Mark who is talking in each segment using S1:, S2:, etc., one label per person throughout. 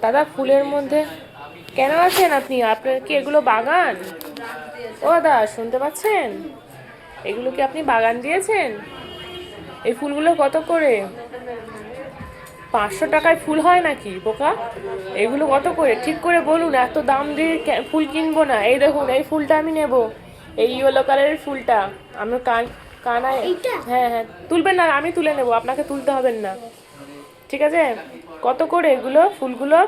S1: দাদা ফুলের মধ্যে কেন আছেন আপনি? আপনার কি এগুলো বাগান? ও দাদা, শুনতে পাচ্ছেন? এগুলো কি আপনি বাগান দিয়েছেন? এই ফুলগুলো কত করে? 500 টাকায় ফুল হয় নাকি বোকা? এগুলো কত করে ঠিক করে বলুন, এত দাম দিয়ে ফুল কিনবো না। এই দেখুন, এই ফুলটা আমি নেব, এই ইয়েলো কালারের ফুলটা। আমার কানায়। হ্যাঁ হ্যাঁ, তুলবেন না, আমি তুলে নেব, আপনাকে তুলতে হবেন না। ঠিক আছে, কত করে এগুলো ফুলগুলো?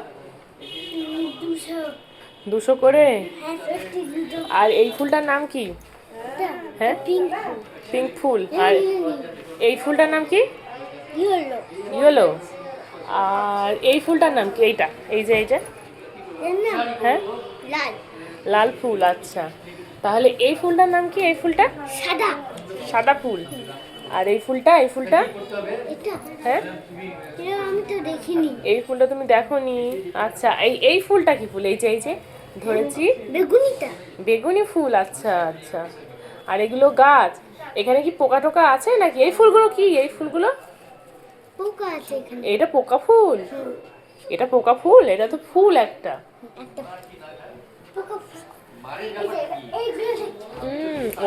S1: 200 করে। আর এই ফুলটার নাম কি? হ্যাঁ, পিঙ্ক ফুল। আর এই ফুলটার নাম কি? ইয়েলো। আর এই ফুলটার নাম কি? এইটা, এই যে হ্যাঁ, লাল ফুল। আচ্ছা, তাহলে এই ফুলটার নাম কি? এই ফুলটা
S2: সাদা।
S1: সাদা ফুল। আর এই ফুলটা, এই ফুলটা
S2: এটা
S1: হ্যাঁ,
S2: আমি তো দেখিনি।
S1: এই ফুলটা তুমি দেখোনি? আচ্ছা, এই ফুলটা কি ফুল? এই যে ধরেছি,
S2: বেগুনিটা।
S1: বেগুনি ফুল। আচ্ছা আচ্ছা। আর এগুলো গাছ। এখানে কি পোকা টোকা আছে নাকি? এই ফুলগুলো কি? এই ফুলগুলো
S2: পোকা আছে এখানে।
S1: এটা পোকা ফুল? এটা পোকা ফুল? এটা তো ফুল একটা।
S2: একটা পোকা। এইগুলো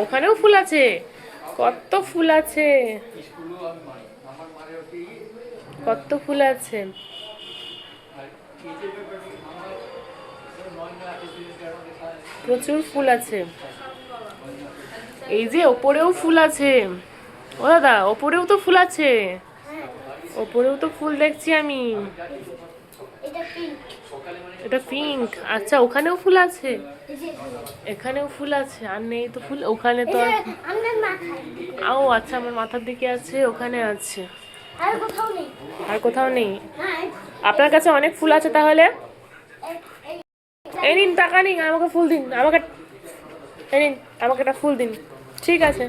S1: ওখানেও ফুল আছে। কত ফুল আছে, কত ফুল আছে। প্রচুর ফুল আছে। এই যে ওপরেও ফুল আছে। ও দাদা, ওপরেও তো ফুল আছে। ওপরেও তো ফুল দেখছি আমি।
S2: এটা পিঙ্ক।
S1: এটা পিঙ্ক। আচ্ছা, ওখানেও ফুল আছে। এখানেও ফুল আছে। আর নেই তো ফুল ওখানে তো আর।
S2: আমার মাথায়।
S1: ও আচ্ছা, আমার মাথার দিকে আছে, ওখানে আছে।
S2: আর কোথাও নেই।
S1: আর কোথাও নেই?
S2: হ্যাঁ।
S1: আপনার কাছে অনেক ফুল আছে তাহলে। এই নিন টাকা নিন, আমাকে ফুল দিন, আমাকে এই নিন, আমাকে একটা ফুল দিন। ঠিক আছে।